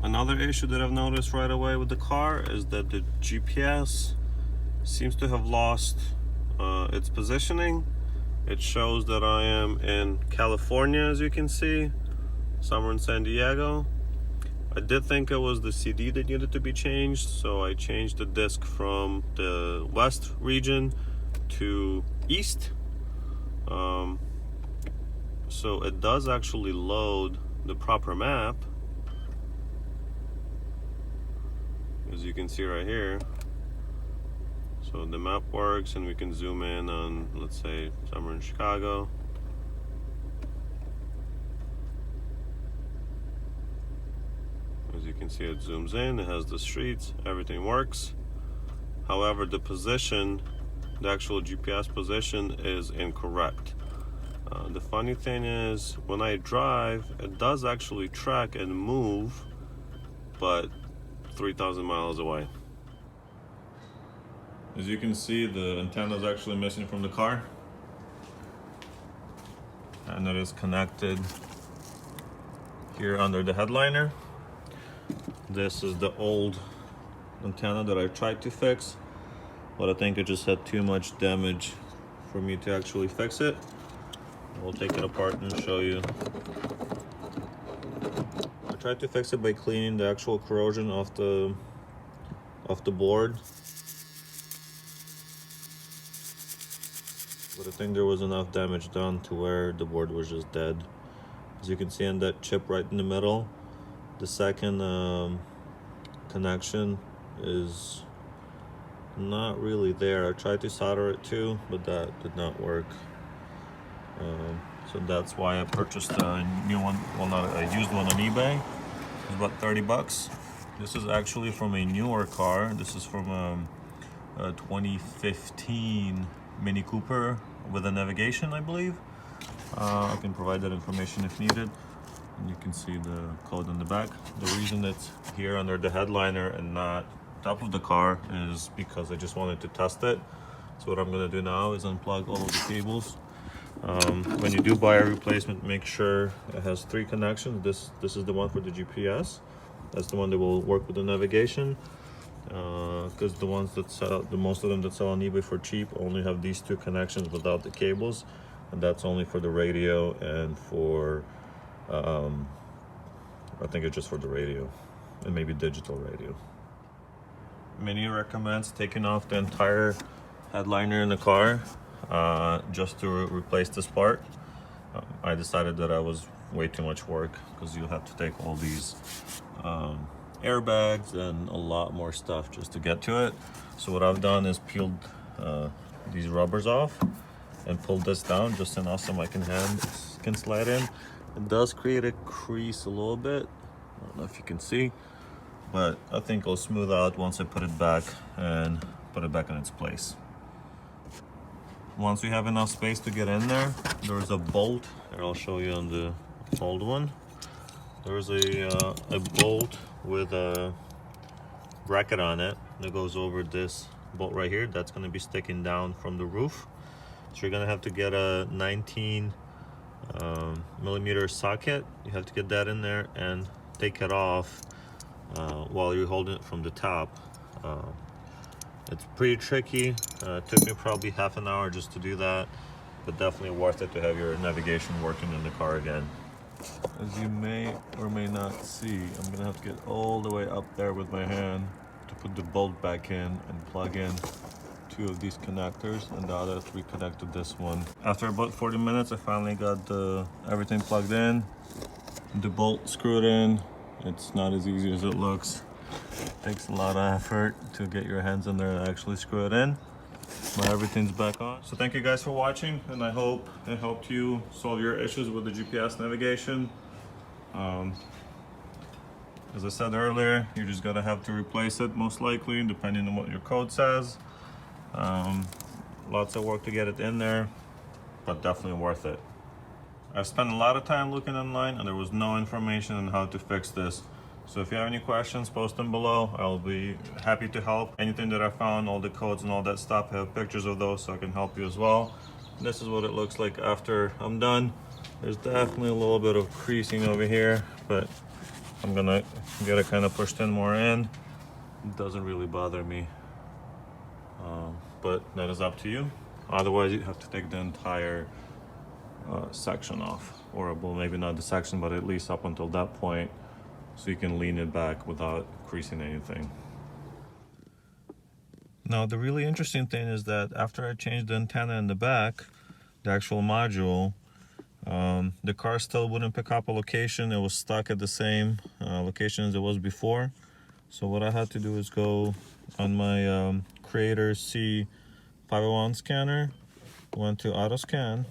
Another issue that I've noticed right away with the car is that the GPS seems to have lost its positioning. It shows that I am in California, as you can see, somewhere in San Diego. I did think it was the CD that needed to be changed, so I changed the disc from the west region to east. So it does actually load the proper map, as you can see right here. So the map works, and we can zoom in on, let's say, somewhere in Chicago. As you can see, it zooms in, it has the streets, everything works. However, the position, the actual GPS position is incorrect. The funny thing is, when I drive, it does actually track and move, but 3,000 miles away. As you can see, the antenna is actually missing from the car, and it is connected here under the headliner. This is the old antenna that I tried to fix, but I think it just had too much damage for me to actually fix it. We'll take it apart and show you. I tried to fix it by cleaning the actual corrosion off the board, but I think there was enough damage done to where the board was just dead. As you can see on that chip right in the middle, the second connection is not really there. I tried to solder it too, but that did not work. So that's why I purchased a new one, well, not a used one on eBay. It's about 30 bucks. This is actually from a newer car. This is from a 2015 Mini Cooper with a navigation, I believe. I can provide that information if needed. And you can see the code on the back. The reason it's here under the headliner and not top of the car is because I just wanted to test it. So what I'm gonna do now is unplug all of the cables. When you do buy a replacement, make sure it has 3 connections. This is the one for the GPS. That's the one that will work with the navigation. Because the ones that sell, most of them that sell on eBay for cheap only have these 2 connections without the cables, and that's only for the radio and for I think it's just for the radio and maybe digital radio. Mini recommends taking off the entire headliner in the car just to replace this part. I decided that I was way too much work, because you have to take all these airbags and a lot more stuff just to get to it. So what I've done is peeled these rubbers off and pulled this down just enough so my hand can slide in. It does create a crease a little bit. I don't know if you can see, but I think it'll smooth out once I put it back and put it back in its place. Once we have enough space to get in there, there's a bolt, and I'll show you on the old one. There's a bolt with a bracket on it that goes over this bolt right here. That's going to be sticking down from the roof. So you're going to have to get a 19 millimeter socket. You have to get that in there and take it off while you're holding it from the top. It's pretty tricky. It took me probably half an hour just to do that, but definitely worth it to have your navigation working in the car again. As you may or may not see, I'm gonna have to get all the way up there with my hand to put the bolt back in and plug in 2 of these connectors, and the other 3 connect to this one. After about 40 minutes, I finally got everything plugged in, the bolt screwed in. It's not as easy as it looks. It takes a lot of effort to get your hands in there and actually screw it in. But everything's back on. So thank you guys for watching, and I hope it helped you solve your issues with the GPS navigation. As I said earlier, you're just gonna have to replace it most likely, depending on what your code says. Lots of work to get it in there, but definitely worth it. I've spent a lot of time looking online, and there was no information on how to fix this. So if you have any questions, post them below. I'll be happy to help. Anything that I found, all the codes and all that stuff, I have pictures of those so I can help you as well. This is what it looks like after I'm done. There's definitely a little bit of creasing over here, but I'm gonna get it kind of pushed in more in. It doesn't really bother me, but that is up to you. Otherwise, you have to take the entire section off, or well, maybe not the section, but at least up until that point, so you can lean it back without creasing anything. Now, the really interesting thing is that after I changed the antenna in the back, the actual module, the car still wouldn't pick up a location. It was stuck at the same location as it was before. So what I had to do is go on my Creator C501 scanner, went to auto scan,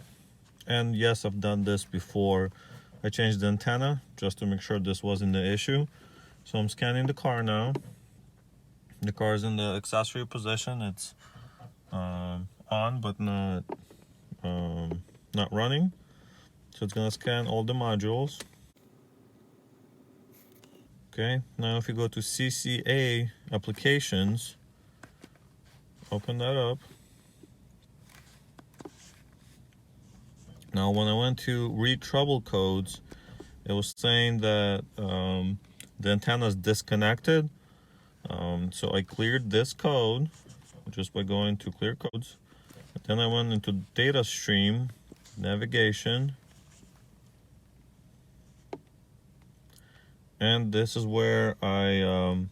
and yes, I've done this before. I changed the antenna just to make sure this wasn't the issue. So I'm scanning the car now. The car is in the accessory position. It's on but not running. So it's gonna scan all the modules. Okay, now if you go to CCA applications, open that up. Now when I went to read trouble codes, it was saying that the antenna is disconnected. So I cleared this code just by going to clear codes. Then I went into data stream, navigation, and this is where I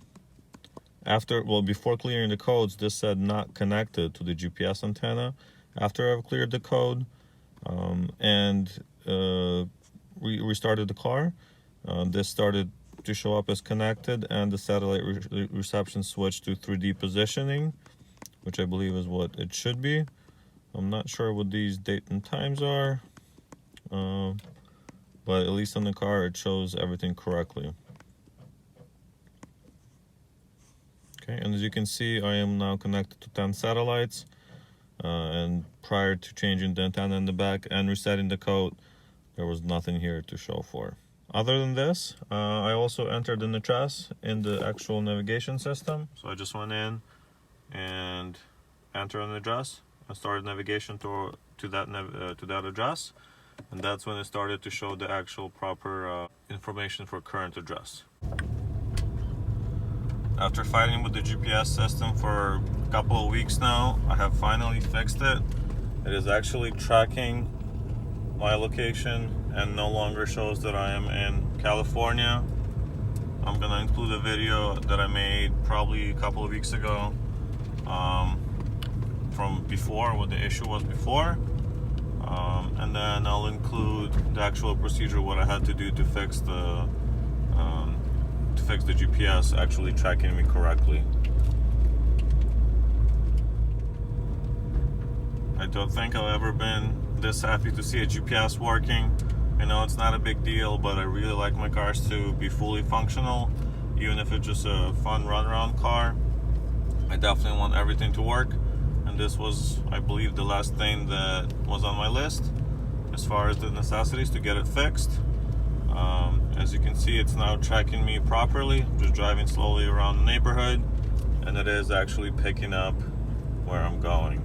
before clearing the codes, this said not connected to the GPS antenna. After I've cleared the code and restarted the car, this started to show up as connected, and the satellite reception switched to 3D positioning, which I believe is what it should be. I'm not sure what these date and times are, but at least on the car it shows everything correctly. Okay, and as you can see, I am now connected to 10 satellites, and prior to changing the antenna in the back and resetting the code, there was nothing here to show for. Other than this, I also entered an address in the actual navigation system. So I just went in and entered an address and started navigation to that address, and that's when it started to show the actual proper information for current address. After fighting with the GPS system for a couple of weeks now, I have finally fixed it. It is actually tracking my location and no longer shows that I am in California. I'm gonna include a video that I made probably a couple of weeks ago from before, what the issue was before, and then I'll include the actual procedure, what I had to do to fix the GPS actually tracking me correctly. I don't think I've ever been this happy to see a GPS working. I know it's not a big deal, but I really like my cars to be fully functional, even if it's just a fun run around car. I definitely want everything to work, and this was, I believe, the last thing that was on my list as far as the necessities to get it fixed. As you can see, it's now tracking me properly. I'm just driving slowly around the neighborhood, and it is actually picking up where I'm going.